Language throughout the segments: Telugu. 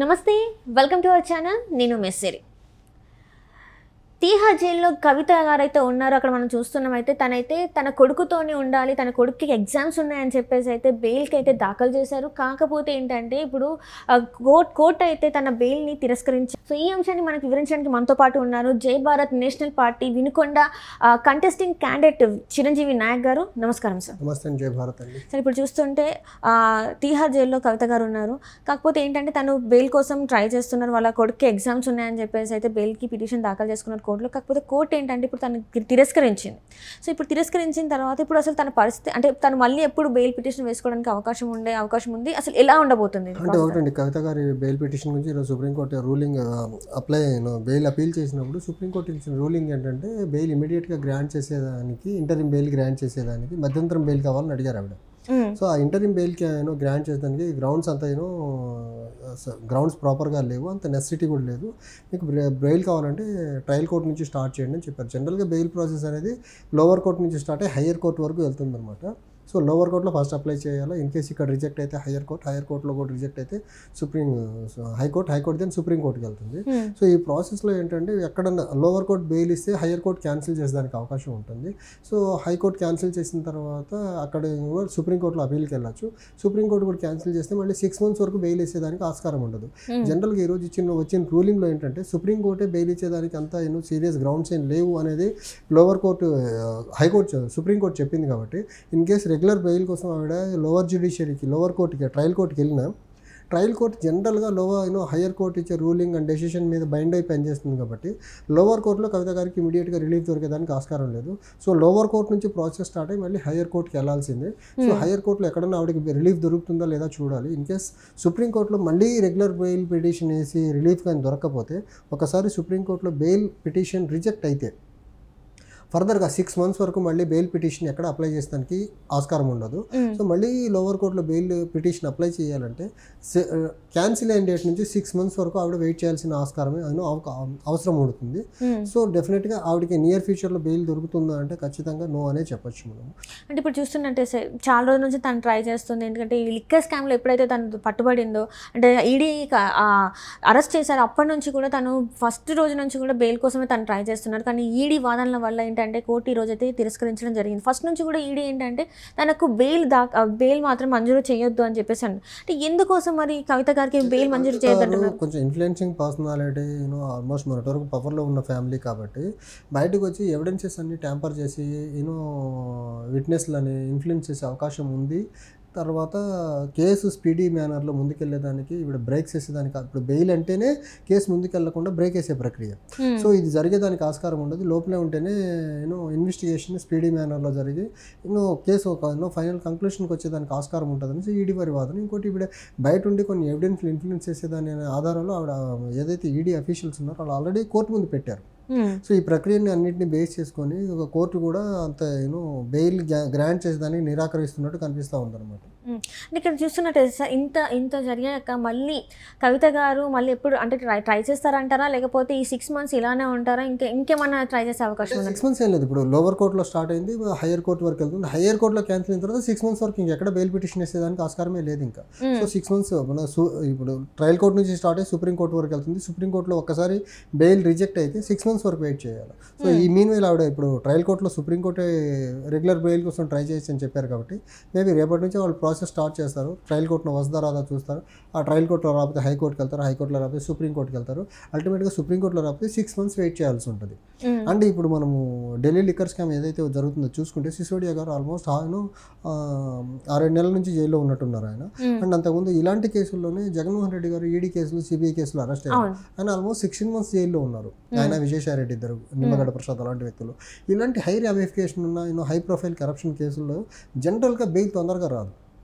నమస్తే, వెల్కమ్ టు అవర్ ఛానల్. నేను మెస్సేరి. తీహార్ జైల్లో కవిత గారైతే ఉన్నారో అక్కడ మనం చూస్తున్నామైతే తనైతే తన కొడుకుతోనే ఉండాలి, తన కొడుకుకి ఎగ్జామ్స్ ఉన్నాయని చెప్పేసి అయితే బెయిల్కి అయితే దాఖలు చేశారు. కాకపోతే ఏంటంటే ఇప్పుడు కోర్టు అయితే తన బెయిల్ని తిరస్కరించారు. సో ఈ అంశాన్ని మనకు వివరించడానికి మనతో పాటు ఉన్నారు Jai Bharat National Party Vinukonda contesting candidate Chiranjeevi Nayak గారు. నమస్కారం సార్. నమస్తే. జై భారత్ అండి. సార్, ఇప్పుడు చూస్తుంటే తీహార్ జైల్లో కవిత గారు ఉన్నారు. కాకపోతే ఏంటంటే తను బెయిల్ కోసం ట్రై చేస్తున్నారు. వాళ్ళ కొడుకు ఎగ్జామ్స్ ఉన్నాయని చెప్పేసి అయితే బెయిల్కి పిటిషన్ దాఖలు చేసుకున్నారు కోర్టులో. కాకపోతే కోర్టు ఏంటంటే ఇప్పుడు తను తిరస్కరించింది. సో ఇప్పుడు తిరస్కరించిన తర్వాత ఇప్పుడు అసలు తన పరిస్థితి అంటే తను మళ్ళీ ఎప్పుడు బెయిల్ పిటిషన్ వేసుకోవడానికి అవకాశం ఉంది, అసలు ఎలా ఉండబోతుంది అంటే ఒకటండి, కవిత గారి బెయిల్ పిటిషన్ గురించి ఈరోజు సుప్రీంకోర్టు రూలింగ్ బెయిల్ అపీల్ చేసినప్పుడు సుప్రీంకోర్టు ఇచ్చిన రూలింగ్ ఏంటంటే బెయిల్ ఇమీడియట్గా గ్రాంట్ చేసేదానికి, ఇంటరిమ్ బెయిల్ గ్రాంట్ చేసేదానికి మధ్యంతరం బెయిల్ కావాలని అడిగారు ఆవిడ. సో ఆ ఇంటరిమ్ బెయిల్కి గ్రాంట్ చేసేదానికి గ్రౌండ్స్ అంతా గ్రౌండ్స్ ప్రాపర్గా లేవు, అంత నెసెసిటీ కూడా లేదు. మీకు బెయిల్ కావాలంటే ట్రయల్ కోర్ట్ నుంచి స్టార్ట్ చేయండి అని చెప్పారు. జనరల్గా బెయిల్ ప్రాసెస్ అనేది లోవర్ కోర్ట్ నుంచి స్టార్ట్ అయ్యి హయ్యర్ కోర్ట్ వరకు వెళ్తుందన్నమాట. సో లోవర్ కోర్టులో ఫస్ట్ అప్లై చేయాలి. ఇన్ కేసు ఇక్కడ రిజెక్ట్ అయితే హయ్యర్ కోర్టులో కూడా రిజెక్ట్ అయితే హైకోర్టు దెన్ సుప్రీంకోర్టుకి వెళ్తుంది. సో ఈ ప్రాసెస్లో ఏంటంటే ఎక్కడన్నా లోవర్ కోర్ట్ బెయిల్ ఇస్తే హయ్యర్ కోర్టు క్యాన్సిల్ చేసేదానికి అవకాశం ఉంటుంది. సో హైకోర్టు క్యాన్సిల్ చేసిన తర్వాత అక్కడ సుప్రీంకోర్టులో అపీల్కి వెళ్ళచ్చు. సుప్రీంకోర్టు కూడా క్యాన్సిల్ చేస్తే మళ్ళీ 6 months వరకు బెయిల్ ఇచ్చేదానికి ఆస్కారం ఉండదు. జనరల్గా ఈరోజు వచ్చిన రూలింగ్లో ఏంటంటే సుప్రీంకోర్టే బెయిల్ ఇచ్చేదానికి అంతా సీరియస్ గ్రౌండ్స్ ఏం లేవు అనేది లోవర్ కోర్టు సుప్రీంకోర్టు చెప్పింది. కాబట్టి ఇన్ కేసు రెగ్యులర్ బెయిల్ కోసం ఆవిడ లోవర్ కోర్టుకి ట్రయల్ కోర్టుకి వెళ్ళినా ట్రయల్ కోర్టు జనరల్గా హయ్యర్ కోర్టు ఇచ్చే రూలింగ్ అండ్ డెసిషన్ మీద బైండ్ అయి పనిచేస్తుంది. కాబట్టి లోవర్ కోర్టులో కవిత గారికి ఇమీడియట్గా రిలీఫ్ దొరికేదానికి ఆస్కారం లేదు. సో లోవర్ కోర్టు నుంచి ప్రాసెస్ స్టార్ట్ అయ్యి మళ్ళీ హయ్యర్ కోర్టుకి వెళ్ళాల్సిందే. సో హయ్యర్ కోర్టులో ఎక్కడన్నా ఆవిడకి రిలీఫ్ దొరుకుతుందా లేదా చూడాలి. ఇన్ కేస్ సుప్రీంకోర్టులో మళ్ళీ రెగ్యులర్ బెయిల్ పిటిషన్ వేసి రిలీఫ్ కానీ దొరకకపోతే, ఒకసారి సుప్రీంకోర్టులో బెయిల్ పిటిషన్ రిజెక్ట్ అయితే ఫర్దర్గా 6 months వరకు మళ్ళీ బెయిల్ పిటిషన్ ఎక్కడ అప్లై చేసేదానికి ఆస్కారం ఉండదు. సో మళ్ళీ లోవర్ కోర్టులో బెయిల్ పిటిషన్ అప్లై చేయాలంటే క్యాన్సిల్ అయిన డేట్ నుంచి 6 months వరకు ఆవిడ వెయిట్ చేయాల్సిన ఆస్కారమే అవసరం ఉంటుంది. సో డెఫినెట్గా ఆవిడకి నియర్ ఫ్యూచర్లో బెయిల్ దొరుకుతుందా అంటే ఖచ్చితంగా నో అనే చెప్పొచ్చు మనం. అంటే ఇప్పుడు చూస్తున్నట్టే చాలా రోజుల నుంచి తను ట్రై చేస్తుంది. ఎందుకంటే ఈ లిక్కర్ స్కామ్లో ఎప్పుడైతే తను పట్టుబడిందో, అంటే ఈడీ అరెస్ట్ చేశారో అప్పటి నుంచి కూడా తను ఫస్ట్ రోజు నుంచి కూడా బెయిల్ కోసమే తను ట్రై చేస్తున్నారు. కానీ ఈడీ వాదనల వల్ల ఏంటంటే కోర్టు ఈ రోజైతే తిరస్కరించడం జరిగింది. ఫస్ట్ నుంచి కూడా ఈడీ ఏంటంటే తనకు బెయిల్ మాత్రం మంజూరు చేయొద్దు అని చెప్పేసి అంటే ఎందుకోసం మరి కవిత గారికి బెయిల్ మంజూరు చేయొద్దంటున్నారు? కొంచెం ఇన్ఫ్లుయెన్సింగ్ పర్సనాలిటీ, ఆల్మోస్ట్ మన వరకు పవర్లో ఉన్న ఫ్యామిలీ కాబట్టి బయటకు వచ్చి ఎవిడెన్సెస్ అన్ని ట్యాంపర్ చేసి విట్నెస్లని ఇన్ఫ్లుయెన్స్ చేసే అవకాశం ఉంది. తర్వాత కేసు స్పీడీ మేనర్లో ముందుకెళ్ళేదానికి ఇవిడ బ్రేక్స్ వేసేదానికి, ఇప్పుడు బెయిల్ అంటేనే కేసు ముందుకెళ్లకుండా బ్రేక్ వేసే ప్రక్రియ. సో ఇది జరిగేదానికి ఆస్కారం ఉండదు. లోపలే ఉంటేనే ఇన్వెస్టిగేషన్ స్పీడీ మేనర్లో జరిగి కేసు ఫైనల్ కంక్లూషన్కి వచ్చేదానికి ఆస్కారం ఉంటుందని ఈడీ వారి వాదన. ఇంకోటి ఇవిడ బయట ఉండి కొన్ని ఎవిడెన్స్ ఇన్ఫ్లుయెన్స్ చేసేదాని ఆధారాలు ఆవిడ ఏదైతే ఈడీ అఫీషియల్స్ ఉన్నారో వాళ్ళు ఆల్రెడీ కోర్టు ముందు పెట్టారు. సో ఈ ప్రక్రియని అన్నింటినీ బేస్ చేసుకొని ఒక కోర్టు కూడా అంత బెయిల్ గ్రాంట్ చేసేదానికి నిరాకరిస్తున్నట్టు కనిపిస్తూ ఉందన్నమాట. ఇక్కడ చూస్తున్నట్టు ఇంత జరిగాక మళ్ళీ కవిత గారు మళ్ళీ ఎప్పుడు అంటే ట్రై చేస్తారంటారా, లేకపోతే ఈ 6 months ఇలానే ఉంటారా, ఇంకేమన్నా ట్రై చేసే అవకాశం ఉంది? 6 months ఏం లేదు. ఇప్పుడు లోవర్ కోర్టులో స్టార్ట్ అయింది, హయ్యర్ కోర్టు వరకు వెళ్తుంది. హయ్యర్ కోర్టులో క్యాన్సిల్ అయిన తర్వాత 6 months వరకు ఇంకెక్కడ బెయిల్ పిటిషన్ వేసేదానికి ఆస్కారమే లేదు ఇంకా. సో 6 months ఇప్పుడు ట్రయల్ కోర్టు నుంచి స్టార్ట్ అయ్యి సుప్రీం కోర్టు వరకు వెళ్తుంది. సుప్రీం కోర్టులో ఒక్కసారి బెయిల్ రిజెక్ట్ అయితే 6 months వరకు వెయిట్ చేయాలి. సో ఈ మీన్ వేళ ఆవిడ ఇప్పుడు ట్రయల్ కోర్టులో సుప్రీంకోర్టే రెగ్యులర్ బెయిల్ కోసం ట్రై చేయొచ్చు అని చెప్పారు. కాబట్టి మేబీ రేపటి నుంచి వాళ్ళు ప్రాసెస్ స్టార్ట్ చేస్తారు. ట్రయల్ కోర్టులో వస్తుందా రాదా చూస్తారు. ఆ ట్రయల్ కోర్టులో రాకపోతే హైకోర్టుకి వెళ్తారు, హైకోర్టులో రాకపోతే సుప్రీంకోర్టుకి వెళ్తారు. అల్టిమేట్గా సుప్రీంకోర్టులో రాకపోతే 6 months వెయిట్ చేయాల్సి ఉంటుంది. అండ్ ఇప్పుడు మనము ఢిల్లీ లిక్కర్ స్కామ్ ఏదైతే జరుగుతుందో చూసుకుంటే సిసోడియా గారు ఆల్మోస్ట్ 6 నెలల నుంచి జైల్లో ఉన్నట్టున్నారు ఆయన. అండ్ అంతకుముందు ఇలాంటి కేసుల్లోనే జగన్మోహన్ రెడ్డి గారు ఈడీ కేసులు, సిబిఐ కేసులు అరెస్ట్ అయ్యారు. ఆయన ఆల్మోస్ట్ 16 months జైల్లో ఉన్నారు. ఆయన విజయసాయి రెడ్డి ఇద్దరు, నిమ్మగడ్డ ప్రసాద్ అలాంటి వ్యక్తులు. ఇలాంటి హై రామిఫికేషన్ ఉన్న హై ప్రొఫైల్ కరప్షన్ కేసుల్లో జనరల్గా బెయిల్ తొందరగా రాదు.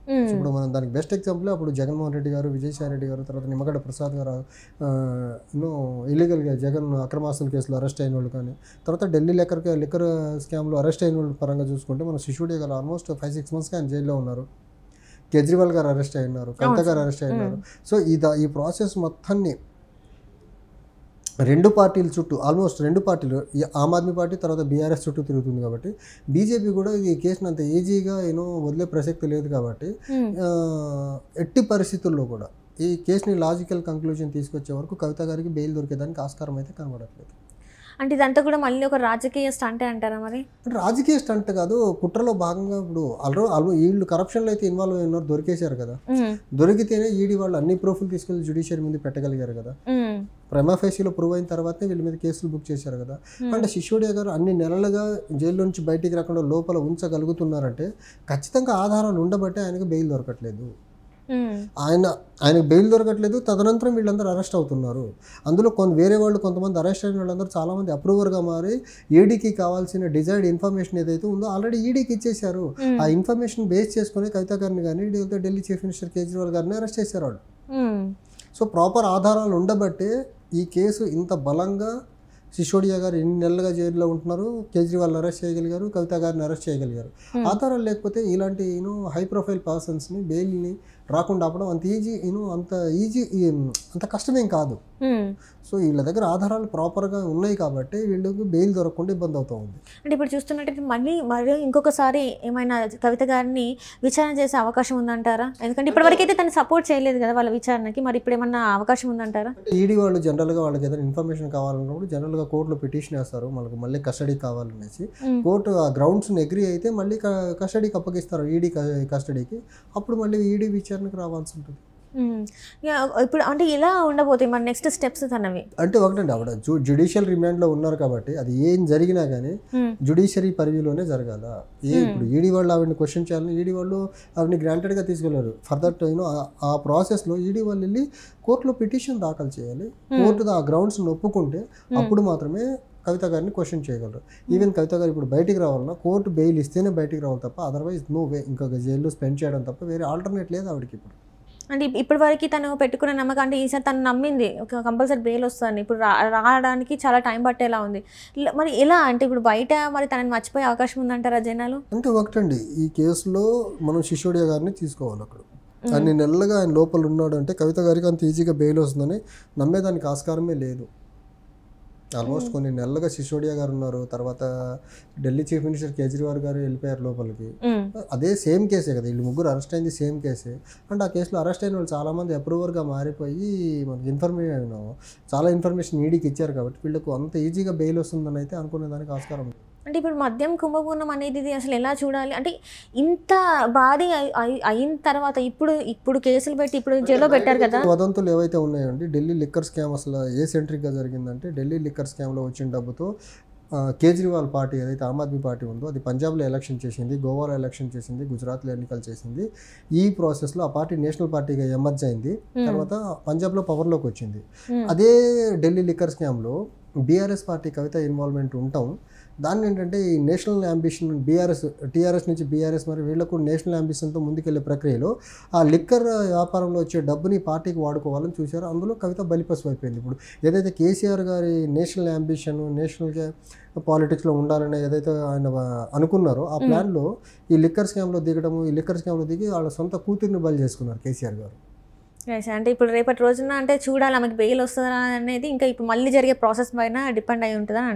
ఇప్పుడు మనం దానికి బెస్ట్ ఎగ్జాంపుల్ అప్పుడు జగన్మోహన్ రెడ్డి గారు, విజయసాయి రెడ్డి గారు, తర్వాత నిమ్మగడ్డ ప్రసాద్ గారు ఇల్లీగల్గా జగన్ అక్రమాస్తుల కేసులో అరెస్ట్ అయిన వాళ్ళు, కానీ తర్వాత ఢిల్లీ లిక్కర్ స్కామ్లో అరెస్ట్ అయిన వాళ్ళ పరంగా చూసుకుంటే మన సిసోడియా గారు ఆల్మోస్ట్ 5-6 months ఆయన జైల్లో ఉన్నారు. కేజ్రీవాల్ గారు అరెస్ట్ అయినారు, కవిత గారు అరెస్ట్ అయినారు. సో ఈ ప్రాసెస్ మొత్తాన్ని రెండు పార్టీల చుట్టూ ఆల్మోస్ట్ రెండు పార్టీలు ఆమ్ ఆద్మీ పార్టీ తర్వాత బీఆర్ఎస్ చుట్టూ తిరుగుతుంది కాబట్టి బీజేపీ కూడా ఈ కేసును అంత ఈజీగా వదిలే ప్రసక్తి లేదు కాబట్టి ఎట్టి పరిస్థితుల్లో కూడా ఈ కేసుని లాజికల్ కంక్లూజన్ తీసుకొచ్చే వరకు కవిత గారికి బెయిల్ దొరికేదానికి ఆస్కారం అయితే కనబడట్లేదు. అంటే ఇదంతా కూడా మళ్ళీ ఒక రాజకీయ స్టంటే అంటారా మరి? అంటే రాజకీయ స్టంట్ కాదు, కుట్రలో భాగంగా ఇప్పుడు వీళ్ళు కరప్షన్లో అయితే ఇన్వాల్వ్ అయి ఉన్నారు, దొరికేశారు కదా. దొరికితేనే ఈడీ వాళ్ళు అన్ని ప్రూఫ్లు తీసుకెళ్లి జ్యుడిషియరీ ముందు పెట్టగలిగారు కదా. ప్రైమా ఫేసీలో ప్రూవ్ అయిన తర్వాతనే వీళ్ళ మీద కేసులు బుక్ చేశారు కదా. అంటే సిసోడియా గారు అన్ని నెలలుగా జైల్లో నుంచి బయటికి రాకుండా లోపల ఉంచగలుగుతున్నారంటే ఖచ్చితంగా ఆధారాలు ఉండబట్టే ఆయనకు బెయిల్ దొరకట్లేదు. ఆయనకు బెయిల్ దొరకట్లేదు, తదనంతరం వీళ్ళందరూ అరెస్ట్ అవుతున్నారు. అందులో వేరే వాళ్ళు కొంతమంది అరెస్ట్ అయిన వాళ్ళందరూ చాలామంది అప్రూవర్గా మారి ఈడీకి కావాల్సిన డిజైర్డ్ ఇన్ఫర్మేషన్ ఏదైతే ఉందో ఆల్రెడీ ఈడీకి ఇచ్చేశారు. ఆ ఇన్ఫర్మేషన్ బేస్ చేసుకుని కవిత గారిని కానీ ఢిల్లీ చీఫ్ మినిస్టర్ కేజ్రీవాల్ గారిని అరెస్ట్ చేశారు వాళ్ళు. సో ప్రాపర్ ఆధారాలు ఉండబట్టే ఈ కేసు ఇంత బలంగా సిసోడియా గారు ఎన్ని నెలలుగా జైల్లో ఉంటున్నారు, కేజ్రీవాల్ని అరెస్ట్ చేయగలిగారు, కవిత గారిని అరెస్ట్ చేయగలిగారు. ఆధారాలు లేకపోతే ఇలాంటి హై ప్రొఫైల్ పర్సన్స్ని బెయిల్ని రాకుండా ఆపడం అంత కష్టమేం కాదు. సో వీళ్ళ దగ్గర ఆధారాలు ప్రాపర్గా ఉన్నాయి కాబట్టి వీళ్ళకి బెయిల్ దొరకకుండా ఇబ్బంది అవుతూ ఉంది. అంటే ఇప్పుడు చూస్తున్నట్టయితే మళ్ళీ ఇంకొకసారి ఏమైనా కవిత గారిని విచారణ చేసే అవకాశం ఉందంటారా? ఎందుకంటే ఇప్పటివరకు అయితే తను సపోర్ట్ చేయలేదు కదా వాళ్ళ విచారణకి, మరి ఇప్పుడు ఏమన్నా అవకాశం ఉందంటారా? ఈడీ వాళ్ళు జనరల్గా వాళ్ళకి ఏదైనా ఇన్ఫర్మేషన్ కావాలన్నప్పుడు జనరల్గా కోర్టులో పిటిషన్ వేస్తారు, మనకు మళ్ళీ కస్టడీ కావాలనేసి. కోర్టు ఆ గ్రౌండ్స్ని అగ్రీ అయితే మళ్ళీ కస్టడీకి అప్పగిస్తారు, ఈడీ కస్టడీకి. అప్పుడు మళ్ళీ ఈడీ విచారణకు రావాల్సి ఉంటుంది. ఇప్పుడు అంటే ఎలా ఉండబోతాయి మన నెక్స్ట్ స్టెప్స్ తనవి? అంటే ఒకటండి, ఆవిడ జ్యుడిషియల్ రిమాండ్లో ఉన్నారు కాబట్టి అది ఏం జరిగినా కానీ జ్యుడిషియరీ పరిధిలోనే జరగాల. ఇప్పుడు ఈడీ వాళ్ళు ఆవిడని క్వశ్చన్ చేయాలని ఈడీ వాళ్ళు ఆవిడని గ్రాంటెడ్గా తీసుకెళ్లారు. ఫర్దర్ ఆ ప్రాసెస్లో ఈడీ వాళ్ళు వెళ్ళి కోర్టులో పిటిషన్ దాఖలు చేయాలి. కోర్టు ఆ గ్రౌండ్స్ని ఒప్పుకుంటే అప్పుడు మాత్రమే కవిత గారిని క్వశ్చన్ చేయగలరు. ఈవెన్ కవిత గారు ఇప్పుడు బయటికి రావాలన్నా కోర్టు బెయిల్ ఇస్తేనే బయటికి రావాలి తప్ప అదర్వైజ్ నో వే, ఇంకా జైల్లో స్పెండ్ చేయడం తప్ప వేరే ఆల్టర్నేట్ లేదు ఆవిడకి. ఇప్పుడు అంటే ఇప్పటి వరకు తను పెట్టుకున్న నమ్మకం, అంటే ఈసారి తను నమ్మింది కంపల్సరీ బెయిల్ వస్తుంది, ఇప్పుడు రావడానికి చాలా టైం పట్టేలా ఉంది. మరి ఎలా అంటే ఇప్పుడు బయట మరి తనని మర్చిపోయే అవకాశం ఉందంటారా జనాలు? అంటే ఒకటండి, ఈ కేసులో మనం సిసోడియా గారిని తీసుకోవాలి. అక్కడ అన్ని నెలలుగా ఆయన లోపల ఉన్నాడు అంటే కవిత గారికి అంత ఈజీగా బెయిల్ వస్తుందని నమ్మేదానికి ఆస్కారమే లేదు. ఆల్మోస్ట్ కొన్ని నెలలుగా సిసోడియా గారు ఉన్నారు, తర్వాత ఢిల్లీ చీఫ్ మినిస్టర్ కేజ్రీవాల్ గారు వెళ్ళిపోయారు లోపలికి. అదే సేమ్ కేసే కదా, వీళ్ళు ముగ్గురు అరెస్ట్ అయింది సేమ్ కేసే. అంటే ఆ కేసులో అరెస్ట్ అయిన వాళ్ళు చాలామంది అప్రూవర్గా మారిపోయి మనకి చాలా ఇన్ఫర్మేషన్ ఈడీకి ఇచ్చారు కాబట్టి వీళ్ళకు అంత ఈజీగా బెయిల్ వస్తుందని అయితే అనుకునే దానికి ఆస్కారం ఉంది. అంటే ఇప్పుడు మద్యం కుంభకోణం అనేది అసలు ఎలా చూడాలి? అంటే ఇంత భారీ అయిన తర్వాత ఇప్పుడు కేసులు పెట్టి ఇప్పుడు జైల్లో పెట్టారు కదా. వదంతులు ఏవైతే ఉన్నాయండి, ఢిల్లీ లిక్కర్ స్కామ్ అసలు ఏ సెంట్రిక్గా జరిగిందంటే ఢిల్లీ లిక్కర్ స్కామ్లో వచ్చిన డబ్బుతో కేజ్రీవాల్ పార్టీ ఏదైతే ఆమ్ ఆద్మీ పార్టీ ఉందో అది పంజాబ్లో ఎలక్షన్ చేసింది, గోవాలో ఎలక్షన్ చేసింది, గుజరాత్లో ఎన్నికలు చేసింది. ఈ ప్రాసెస్లో ఆ పార్టీ నేషనల్ పార్టీగా ఎమర్జ్ అయింది, తర్వాత పంజాబ్లో పవర్లోకి వచ్చింది. అదే ఢిల్లీ లిక్కర్ స్కామ్లో బీఆర్ఎస్ పార్టీ కవిత ఇన్వాల్వ్మెంట్ ఉంటాం. దాన్ని ఏంటంటే ఈ నేషనల్ అంబిషన్ టీఆర్ఎస్ నుంచి బీఆర్ఎస్ మరి వీళ్ళకు నేషనల్ అంబిషన్తో ముందుకెళ్లే ప్రక్రియలో ఆ లిక్కర్ వ్యాపారంలో వచ్చే డబ్బుని పార్టీకి వాడుకోవాలని చూశారు. అందులో కవిత బలిపశు అయిపోయింది. ఇప్పుడు ఏదైతే కేసీఆర్ గారి నేషనల్ అంబిషన్, నేషనల్గా పాలిటిక్స్లో ఉండాలని ఏదైతే ఆయన అనుకున్నారో ఆ ప్లాన్లో ఈ లిక్కర్ స్కామ్లో దిగడము, ఈ లిక్కర్ స్కామ్లో దిగి వాళ్ళ సొంత కూతుర్ని బలి చేసుకున్నారు కేసీఆర్ గారు. అంటే ఇప్పుడు రేపటి రోజున అంటే చూడాలి ఆమెకి బెయిల్ వస్తుందా అనేది ఇంకా ఇప్పుడు మళ్ళీ జరిగే ప్రాసెస్ పైన డిపెండ్ అయి ఉంటుందా?